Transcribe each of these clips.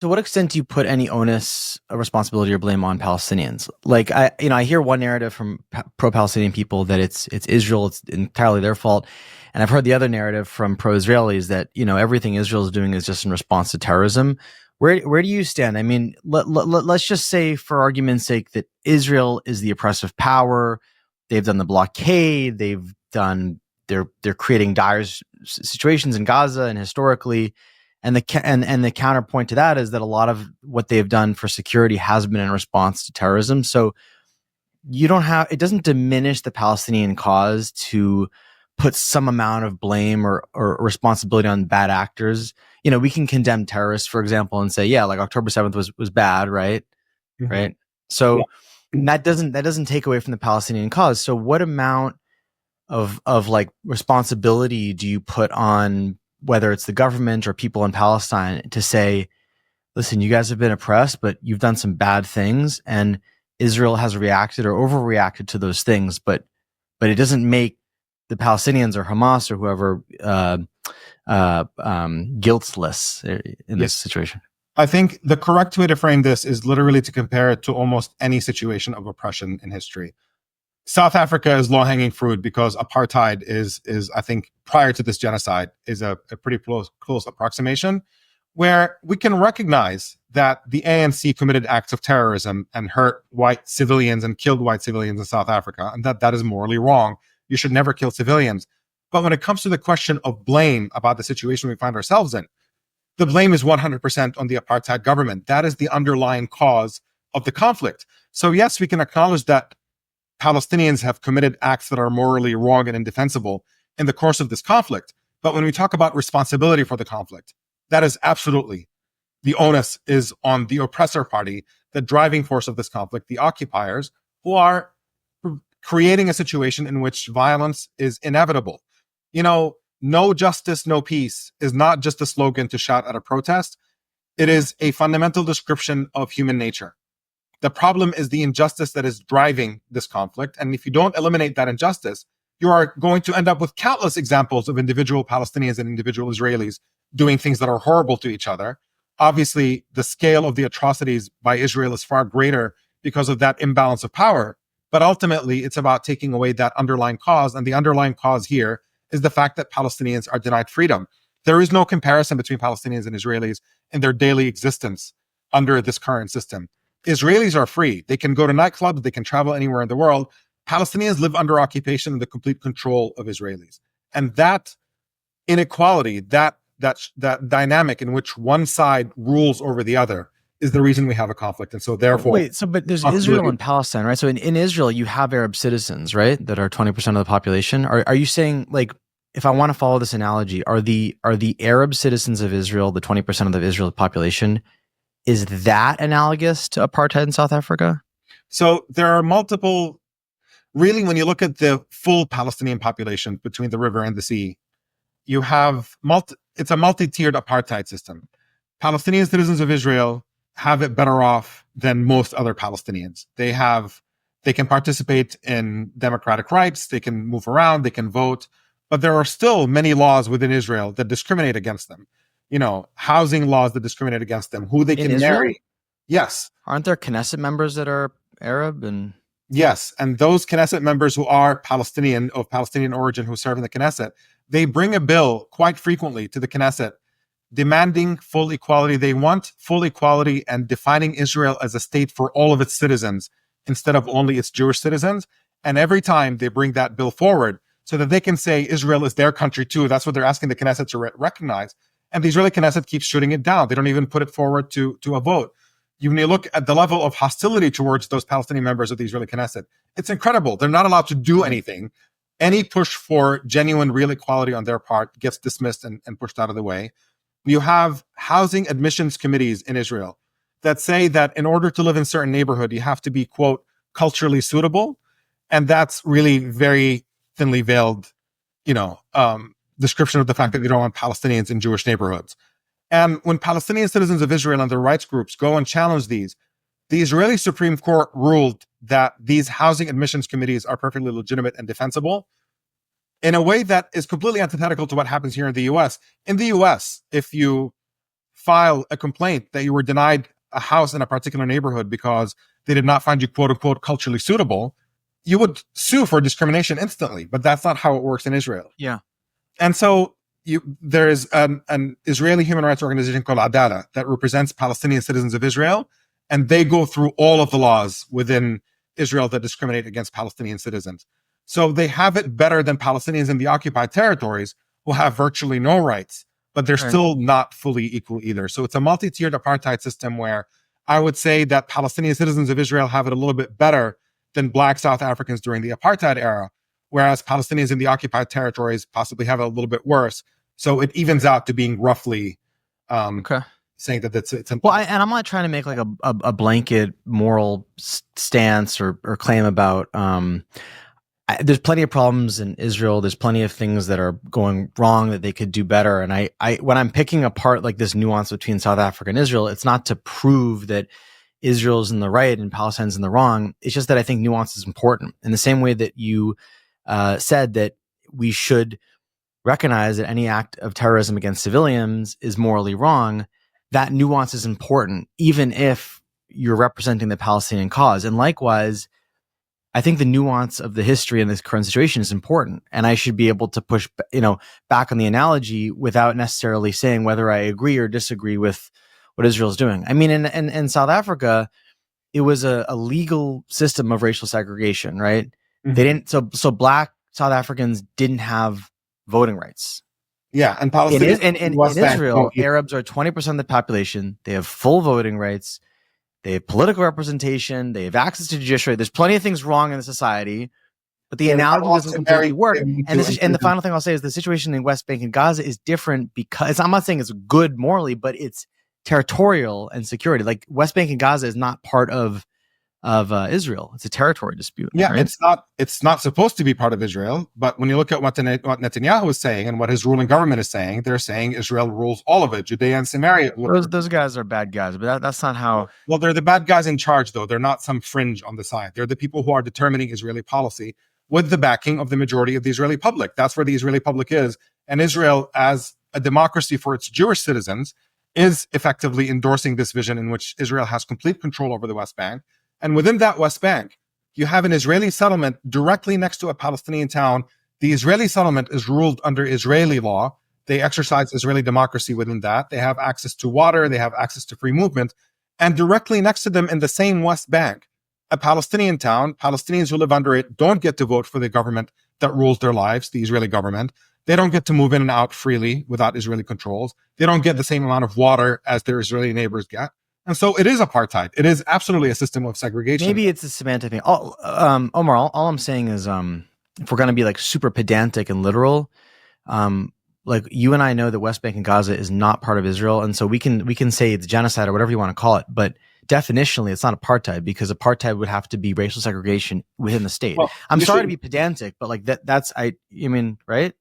To what extent do you put any onus, responsibility, or blame on Palestinians? Like I hear one narrative from pro-Palestinian people that it's Israel, it's entirely their fault, and I've heard the other narrative from pro-Israelis that everything Israel is doing is just in response to terrorism. Where do you stand? I mean, let's just say, for argument's sake, that Israel is the oppressive power. They've done the blockade. They're creating dire situations in Gaza and historically. And the counterpoint to that is that a lot of what they've done for security has been in response to terrorism. So it doesn't diminish the Palestinian cause to put some amount of blame or responsibility on bad actors. We can condemn terrorists, for example, and say, yeah, like October 7th was bad, right? Mm-hmm. Right. So that doesn't take away from the Palestinian cause. So what amount of like responsibility do you put on whether it's the government or people in Palestine to say, listen, you guys have been oppressed, but you've done some bad things, and Israel has reacted or overreacted to those things, but it doesn't make the Palestinians or Hamas or whoever guiltless in this situation? I think the correct way to frame this is literally to compare it to almost any situation of oppression in history. South Africa is low-hanging fruit because apartheid is I think, prior to this genocide, is a pretty close approximation, where we can recognize that the ANC committed acts of terrorism and hurt white civilians and killed white civilians in South Africa, and that is morally wrong. You should never kill civilians. But when it comes to the question of blame about the situation we find ourselves in, the blame is 100% on the apartheid government. That is the underlying cause of the conflict. So yes, we can acknowledge that Palestinians have committed acts that are morally wrong and indefensible in the course of this conflict. But when we talk about responsibility for the conflict, that is absolutely, the onus is on the oppressor party, the driving force of this conflict, the occupiers, who are creating a situation in which violence is inevitable. No justice, no peace is not just a slogan to shout at a protest. It is a fundamental description of human nature. The problem is the injustice that is driving this conflict. And if you don't eliminate that injustice, you are going to end up with countless examples of individual Palestinians and individual Israelis doing things that are horrible to each other. Obviously, the scale of the atrocities by Israel is far greater because of that imbalance of power. But ultimately, it's about taking away that underlying cause. And the underlying cause here is the fact that Palestinians are denied freedom. There is no comparison between Palestinians and Israelis in their daily existence under this current system. Israelis are free. They can go to nightclubs. They can travel anywhere in the world. Palestinians live under occupation and the complete control of Israelis. And that inequality, that dynamic in which one side rules over the other, is the reason we have a conflict. And so therefore... But there's Israel and Palestine, right? So in Israel, you have Arab citizens, right? That are 20% of the population. Are you saying, like, if I want to follow this analogy, are the Arab citizens of Israel, the 20% of the Israel population, is that analogous to apartheid in South Africa? So there are multiple, really, when you look at the full Palestinian population between the river and the sea, you have it's a multi-tiered apartheid system. Palestinian citizens of Israel have it better off than most other Palestinians. They can participate in democratic rights, they can move around, they can vote, but there are still many laws within Israel that discriminate against them. Housing laws that discriminate against them, who they can marry. Yes. Aren't there Knesset members that are Arab? Yes. And those Knesset members who are Palestinian, of Palestinian origin, who serve in the Knesset, they bring a bill quite frequently to the Knesset demanding full equality. They want full equality and defining Israel as a state for all of its citizens instead of only its Jewish citizens. And every time they bring that bill forward so that they can say Israel is their country too, that's what they're asking the Knesset to recognize. And the Israeli Knesset keeps shooting it down. They don't even put it forward to a vote. When you look at the level of hostility towards those Palestinian members of the Israeli Knesset, it's incredible. They're not allowed to do anything. Any push for genuine, real equality on their part gets dismissed and pushed out of the way. You have housing admissions committees in Israel that say that in order to live in a certain neighborhood, you have to be, quote, culturally suitable. And that's really very thinly veiled, description of the fact that they don't want Palestinians in Jewish neighborhoods. And when Palestinian citizens of Israel and their rights groups go and challenge these, the Israeli Supreme Court ruled that these housing admissions committees are perfectly legitimate and defensible in a way that is completely antithetical to what happens here in the US. In the US, if you file a complaint that you were denied a house in a particular neighborhood because they did not find you quote unquote culturally suitable, you would sue for discrimination instantly. But that's not how it works in Israel. Yeah. And so there is an Israeli human rights organization called Adala that represents Palestinian citizens of Israel. And they go through all of the laws within Israel that discriminate against Palestinian citizens. So they have it better than Palestinians in the occupied territories who have virtually no rights, but they're still not fully equal either. So it's a multi-tiered apartheid system where I would say that Palestinian citizens of Israel have it a little bit better than Black South Africans during the apartheid era, whereas Palestinians in the occupied territories possibly have it a little bit worse. So it evens out to being roughly saying that it's well, and I'm not trying to make like a blanket moral stance or claim about there's plenty of problems in Israel. There's plenty of things that are going wrong that they could do better. And I when I'm picking apart like this nuance between South Africa and Israel, it's not to prove that Israel's in the right and Palestine's in the wrong. It's just that I think nuance is important. In the same way that you said that we should recognize that any act of terrorism against civilians is morally wrong, that nuance is important, even if you're representing the Palestinian cause. And likewise, I think the nuance of the history in this current situation is important, and I should be able to push, back on the analogy without necessarily saying whether I agree or disagree with what Israel's doing. I mean, in South Africa, it was a legal system of racial segregation, right? Mm-hmm. They didn't. So Black South Africans didn't have voting rights. Yeah, and Palestinians in Israel, Arabs are 20% of the population. They have full voting rights. They have political representation. They have access to judiciary. There's plenty of things wrong in the society, but the analogy doesn't completely work. And the final thing I'll say is the situation in West Bank and Gaza is different because I'm not saying it's good morally, but it's territorial and security. Like West Bank and Gaza is not part of Israel. It's a territory dispute. Yeah, right? It's not supposed to be part of Israel. But when you look at what Netanyahu is saying and what his ruling government is saying, they're saying Israel rules all of it, Judea and Samaria. Those guys are bad guys, but that's not how. Well, they're the bad guys in charge, though. They're not some fringe on the side. They're the people who are determining Israeli policy with the backing of the majority of the Israeli public. That's where the Israeli public is. And Israel, as a democracy for its Jewish citizens, is effectively endorsing this vision in which Israel has complete control over the West Bank. And within that West Bank, you have an Israeli settlement directly next to a Palestinian town. The Israeli settlement is ruled under Israeli law. They exercise Israeli democracy within that. They have access to water. They have access to free movement. And directly next to them in the same West Bank, a Palestinian town, Palestinians who live under it don't get to vote for the government that rules their lives, the Israeli government. They don't get to move in and out freely without Israeli controls. They don't get the same amount of water as their Israeli neighbors get. And so it is apartheid. It is absolutely a system of segregation. Maybe it's a semantic thing. Omar, all I'm saying is if we're going to be like super pedantic and literal, like you and I know that West Bank and Gaza is not part of Israel. And so we can say it's genocide or whatever you want to call it. But definitionally, it's not apartheid because apartheid would have to be racial segregation within the state. Well, I'm sorry to be pedantic, but like that's right?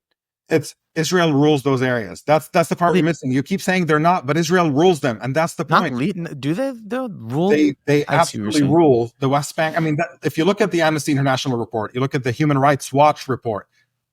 It's Israel rules those areas. That's the part we're missing. You keep saying they're not, but Israel rules them, and that's the point. Do they rule? They absolutely rule the West Bank. I mean, if you look at the Amnesty International report, you look at the Human Rights Watch report,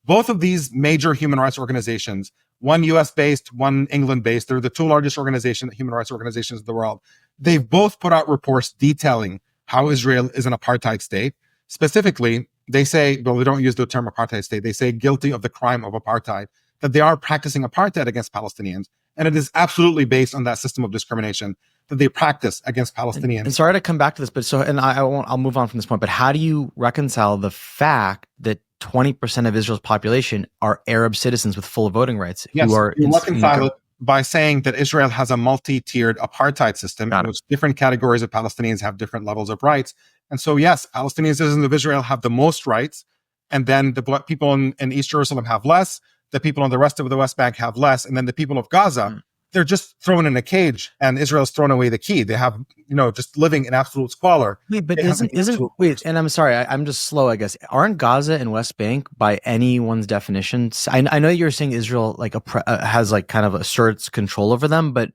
both of these major human rights organizations, one US-based, one England-based, they're the two largest human rights organizations in the world. They've both put out reports detailing how Israel is an apartheid state. Specifically, they say, well, they don't use the term apartheid state. They say guilty of the crime of apartheid, that they are practicing apartheid against Palestinians. And it is absolutely based on that system of discrimination that they practice against Palestinians. And sorry to come back to this, but I'll move on from this point, but how do you reconcile the fact that 20% of Israel's population are Arab citizens with full voting rights? Yes, you reconcile it by saying that Israel has a multi-tiered apartheid system in which different categories of Palestinians have different levels of rights. And so, yes, Palestinian citizens of Israel have the most rights, and then the people in East Jerusalem have less, the people in the rest of the West Bank have less, and then the people of Gaza, they're just thrown in a cage, and Israel's thrown away the key. They have, just living in absolute squalor. Wait, but and I'm sorry, I'm just slow, I guess. Aren't Gaza and West Bank, by anyone's definition, I know you're saying Israel has kind of asserts control over them, but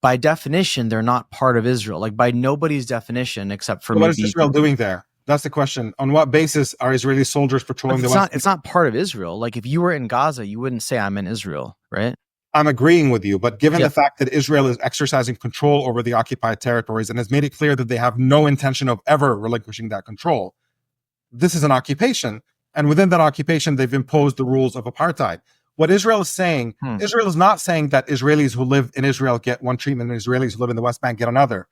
by definition, they're not part of Israel. Like by nobody's definition, except for what is Israel doing there? That's the question. On what basis are Israeli soldiers patrolling the West? It's not part of Israel. Like if you were in Gaza, you wouldn't say I'm in Israel, right? I'm agreeing with you, but given Yeah. the fact that Israel is exercising control over the occupied territories and has made it clear that they have no intention of ever relinquishing that control, this is an occupation. And within that occupation, they've imposed the rules of apartheid. What Israel is saying, Israel is not saying that Israelis who live in Israel get one treatment and Israelis who live in the West Bank get another.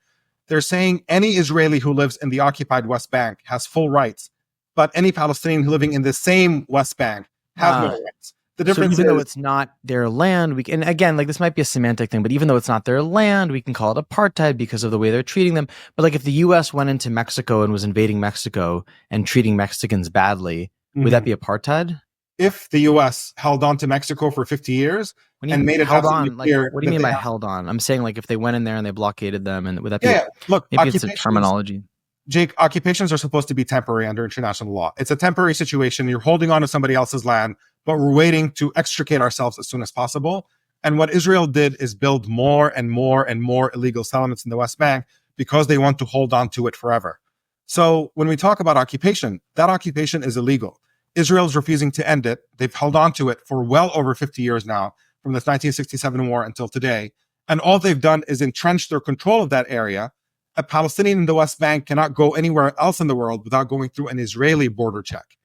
They're saying any Israeli who lives in the occupied West Bank has full rights, but any Palestinian living in the same West Bank have no rights. The difference so even though it's not their land, we can, and again, like this might be a semantic thing, but even though it's not their land, we can call it apartheid because of the way they're treating them. But like if the U.S. went into Mexico and was invading Mexico and treating Mexicans badly, would that be apartheid? If the U.S. held on to Mexico for 50 years and made it held absolutely on, like, clear, what do you mean by held on? I'm saying like if they went in there and they blockaded them, and would that be? Look, maybe it's a terminology. Jake, occupations are supposed to be temporary under international law. It's a temporary situation. You're holding on to somebody else's land, but we're waiting to extricate ourselves as soon as possible. And what Israel did is build more and more and more illegal settlements in the West Bank because they want to hold on to it forever. So when we talk about occupation, that occupation is illegal. Israel's refusing to end it. They've held on to it for well over 50 years now, from this 1967 war until today. And all they've done is entrench their control of that area. A Palestinian in the West Bank cannot go anywhere else in the world without going through an Israeli border check.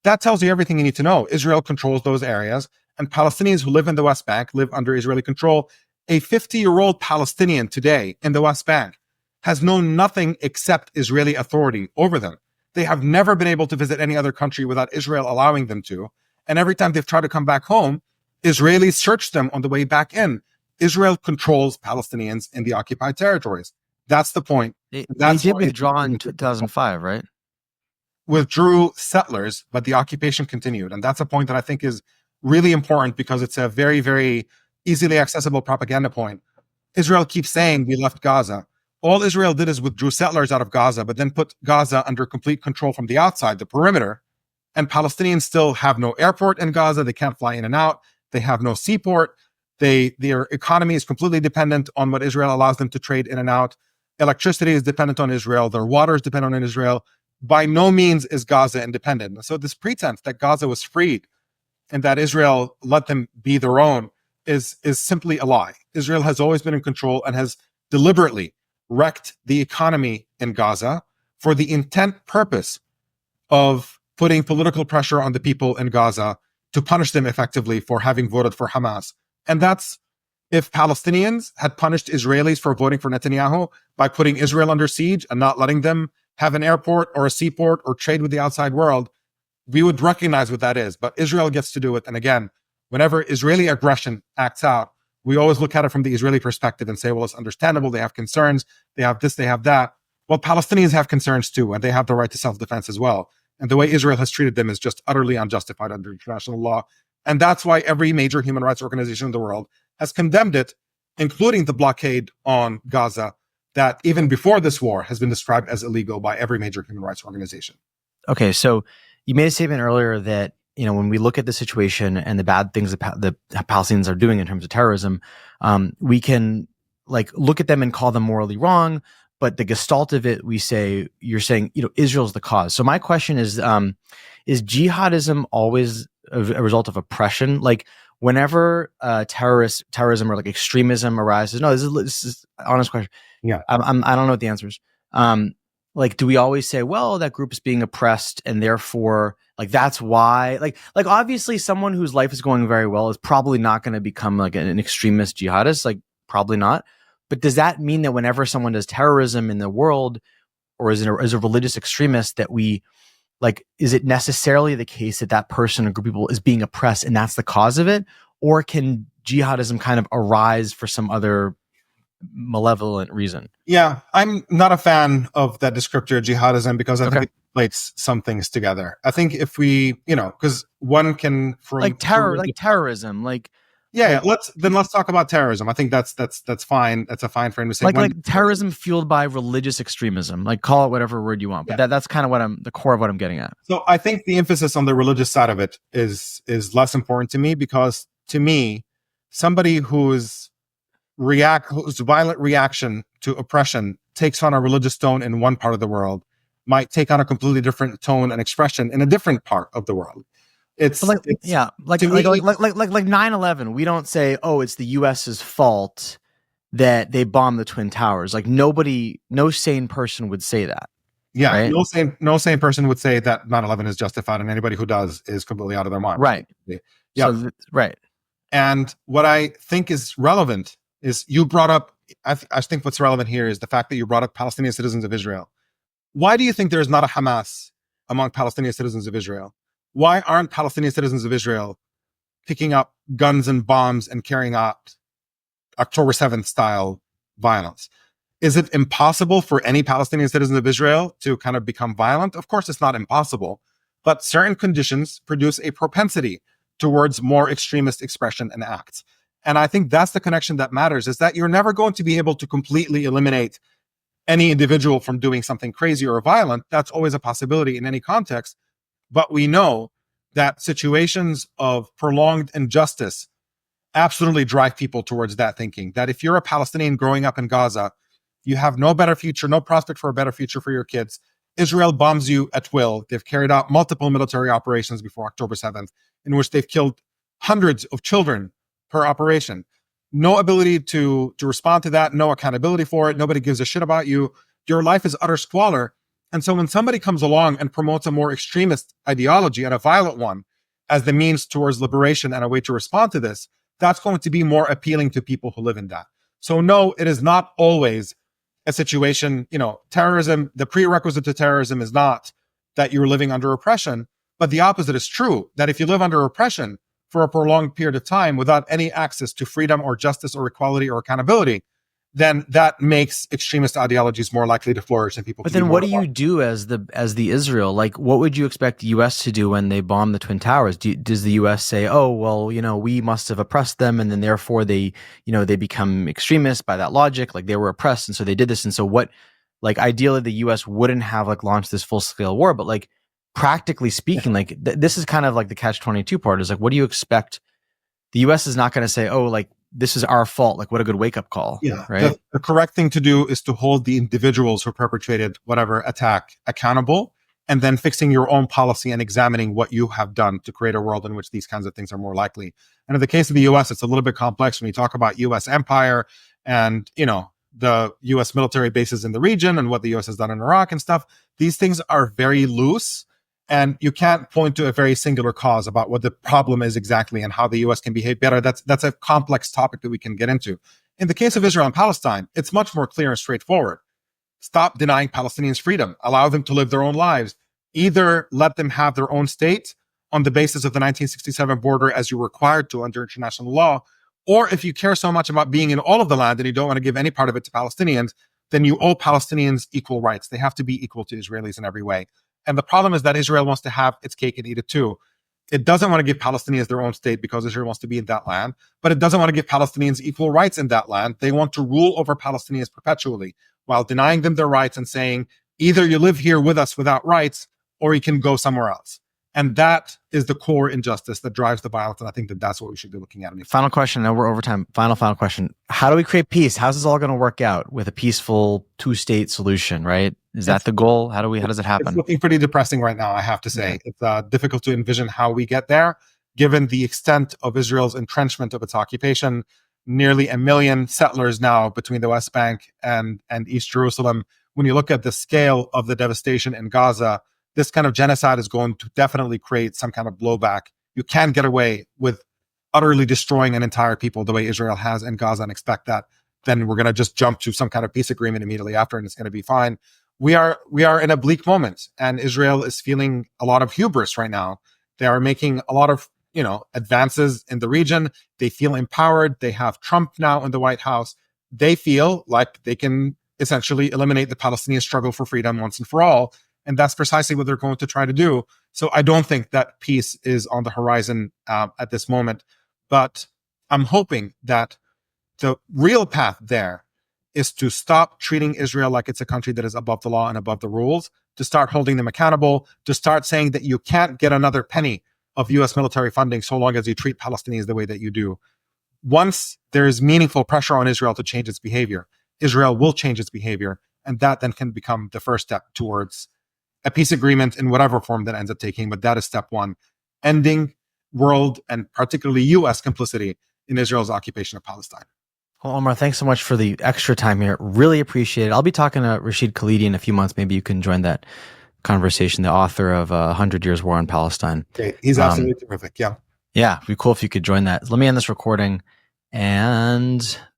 That tells you everything you need to know. Israel controls those areas, and Palestinians who live in the West Bank live under Israeli control. A 50-year-old Palestinian today in the West Bank has known nothing except Israeli authority over them. They have never been able to visit any other country without Israel allowing them to. And every time they've tried to come back home, Israelis search them on the way back in. Israel controls Palestinians in the occupied territories. That's the point. They did withdraw in 2005, right? Withdrew settlers, but the occupation continued. And that's a point that I think is really important because it's a very, very easily accessible propaganda point. Israel keeps saying we left Gaza. All Israel did is withdrew settlers out of Gaza, but then put Gaza under complete control from the outside, the perimeter. And Palestinians still have no airport in Gaza. They can't fly in and out. They have no seaport. Their economy is completely dependent on what Israel allows them to trade in and out. Electricity is dependent on Israel. Their water is dependent on Israel. By no means is Gaza independent. So this pretense that Gaza was freed and that Israel let them be their own is simply a lie. Israel has always been in control and has deliberately wrecked the economy in Gaza for the intent purpose of putting political pressure on the people in Gaza to punish them effectively for having voted for Hamas. And that's, if Palestinians had punished Israelis for voting for Netanyahu by putting Israel under siege and not letting them have an airport or a seaport or trade with the outside world, we would recognize what that is. But Israel gets to do it. And again, whenever Israeli aggression acts out, we always look at it from the Israeli perspective and say, well, it's understandable. They have concerns. They have this, they have that. Well, Palestinians have concerns too, and they have the right to self-defense as well. And the way Israel has treated them is just utterly unjustified under international law. And that's why every major human rights organization in the world has condemned it, including the blockade on Gaza, that even before this war has been described as illegal by every major human rights organization. Okay, so you made a statement earlier that, you know, when we look at the situation and the bad things that the Palestinians are doing in terms of terrorism, we can like look at them and call them morally wrong. But the gestalt of it, you're saying, you know, Israel's the cause. So my question is jihadism always a result of oppression? Like whenever terrorism or like extremism arises, no, this is an honest question. Yeah, I don't know what the answer is. Like, do we always say, well, that group is being oppressed and therefore like that's why, like obviously someone whose life is going very well is probably not going to become like an extremist jihadist, like probably not. But does that mean that whenever someone does terrorism in the world or is a religious extremist, that we like, is it necessarily the case that that person or group of people is being oppressed and that's the cause of it? Or can jihadism kind of arise for some other malevolent reason? Yeah, I'm not a fan of that descriptor jihadism because I think it relates some things together. I think if we, you know, because one can from like terrorism, like let's talk about terrorism. I think that's fine. That's a fine frame to say. Like terrorism fueled by religious extremism. Like call it whatever word you want, but that's kind of the core of what I'm getting at. So I think the emphasis on the religious side of it is less important to me because to me, somebody whose violent reaction to oppression takes on a religious tone in one part of the world might take on a completely different tone and expression in a different part of the world. It's, But it's yeah, to me, 9/11, we don't say, oh, it's the US's fault that they bombed the Twin Towers. Like no sane person would say that, yeah, right? no sane person would say that 9/11 is justified, and anybody who does is completely out of their mind. Right. Yeah. Right. And what I think is relevant is you brought up, I think what's relevant here is the fact that you brought up Palestinian citizens of Israel. Why do you think there is not a Hamas among Palestinian citizens of Israel? Why aren't Palestinian citizens of Israel picking up guns and bombs and carrying out October 7th style violence? Is it impossible for any Palestinian citizens of Israel to kind of become violent? Of course, it's not impossible, but certain conditions produce a propensity towards more extremist expression and acts. And I think that's the connection that matters, is that you're never going to be able to completely eliminate any individual from doing something crazy or violent. That's always a possibility in any context. But we know that situations of prolonged injustice absolutely drive people towards that thinking. That if you're a Palestinian growing up in Gaza, you have no better future, no prospect for a better future for your kids. Israel bombs you at will. They've carried out multiple military operations before October 7th, in which they've killed hundreds of children per operation. No ability to respond to that, no accountability for it. Nobody gives a shit about you. Your life is utter squalor. And so when somebody comes along and promotes a more extremist ideology and a violent one as the means towards liberation and a way to respond to this, that's going to be more appealing to people who live in that. So no, it is not always a situation, terrorism, the prerequisite to terrorism is not that you're living under oppression, but the opposite is true, that if you live under oppression for a prolonged period of time without any access to freedom or justice or equality or accountability, then that makes extremist ideologies more likely to flourish and people. But then what do you do as the Israel? Like, what would you expect the U.S. to do when they bomb the Twin Towers? Does the U.S. say, oh, well, we must have oppressed them, and then therefore they become extremists by that logic, like they were oppressed, and so they did this. And so what, like, ideally the U.S. wouldn't have like launched this full scale war, but like practically speaking, like this is kind of like the catch-22 part is like, what do you expect? The U.S. is not going to say, oh, like, this is our fault. Like, what a good wake-up call. Yeah. Right. The correct thing to do is to hold the individuals who perpetrated whatever attack accountable, and then fixing your own policy and examining what you have done to create a world in which these kinds of things are more likely. And in the case of the U.S., it's a little bit complex when you talk about U.S. empire and, the U.S. military bases in the region and what the U.S. has done in Iraq and stuff. These things are very loose. And you can't point to a very singular cause about what the problem is exactly and how the U.S. can behave better. That's a complex topic that we can get into. In the case of Israel and Palestine, it's much more clear and straightforward. Stop denying Palestinians freedom. Allow them to live their own lives. Either let them have their own state on the basis of the 1967 border as you're required to under international law, or if you care so much about being in all of the land and you don't want to give any part of it to Palestinians, then you owe Palestinians equal rights. They have to be equal to Israelis in every way. And the problem is that Israel wants to have its cake and eat it too. It doesn't want to give Palestinians their own state because Israel wants to be in that land, but it doesn't want to give Palestinians equal rights in that land. They want to rule over Palestinians perpetually while denying them their rights and saying, either you live here with us without rights or you can go somewhere else. And that is the core injustice that drives the violence. And I think that that's what we should be looking at. Final question. Now we're over time. Final question. How do we create peace? How's this all going to work out with a peaceful two-state solution, right? Is that the goal? How does it happen? It's looking pretty depressing right now, I have to say. Yeah. It's difficult to envision how we get there, given the extent of Israel's entrenchment of its occupation. Nearly 1 million settlers now between the West Bank and East Jerusalem. When you look at the scale of the devastation in Gaza, this kind of genocide is going to definitely create some kind of blowback. You can't get away with utterly destroying an entire people the way Israel has in Gaza and expect that then we're going to just jump to some kind of peace agreement immediately after and it's going to be fine. We are in a bleak moment, and Israel is feeling a lot of hubris right now. They are making a lot of advances in the region. They feel empowered. They have Trump now in the White House. They feel like they can essentially eliminate the Palestinian struggle for freedom once and for all. And that's precisely what they're going to try to do. So I don't think that peace is on the horizon at this moment. But I'm hoping that the real path there is to stop treating Israel like it's a country that is above the law and above the rules, to start holding them accountable, to start saying that you can't get another penny of U.S. military funding so long as you treat Palestinians the way that you do. Once there is meaningful pressure on Israel to change its behavior, Israel will change its behavior. And that then can become the first step towards a peace agreement in whatever form that ends up taking. But that is step one. ending world and particularly U.S. complicity in Israel's occupation of Palestine. Well, Omar, thanks so much for the extra time here. Really appreciate it. I'll be talking to Rashid Khalidi in a few months. Maybe you can join that conversation, the author of 100 Years War on Palestine. Great. He's absolutely terrific. Yeah. Yeah, it'd be cool if you could join that. Let me end this recording and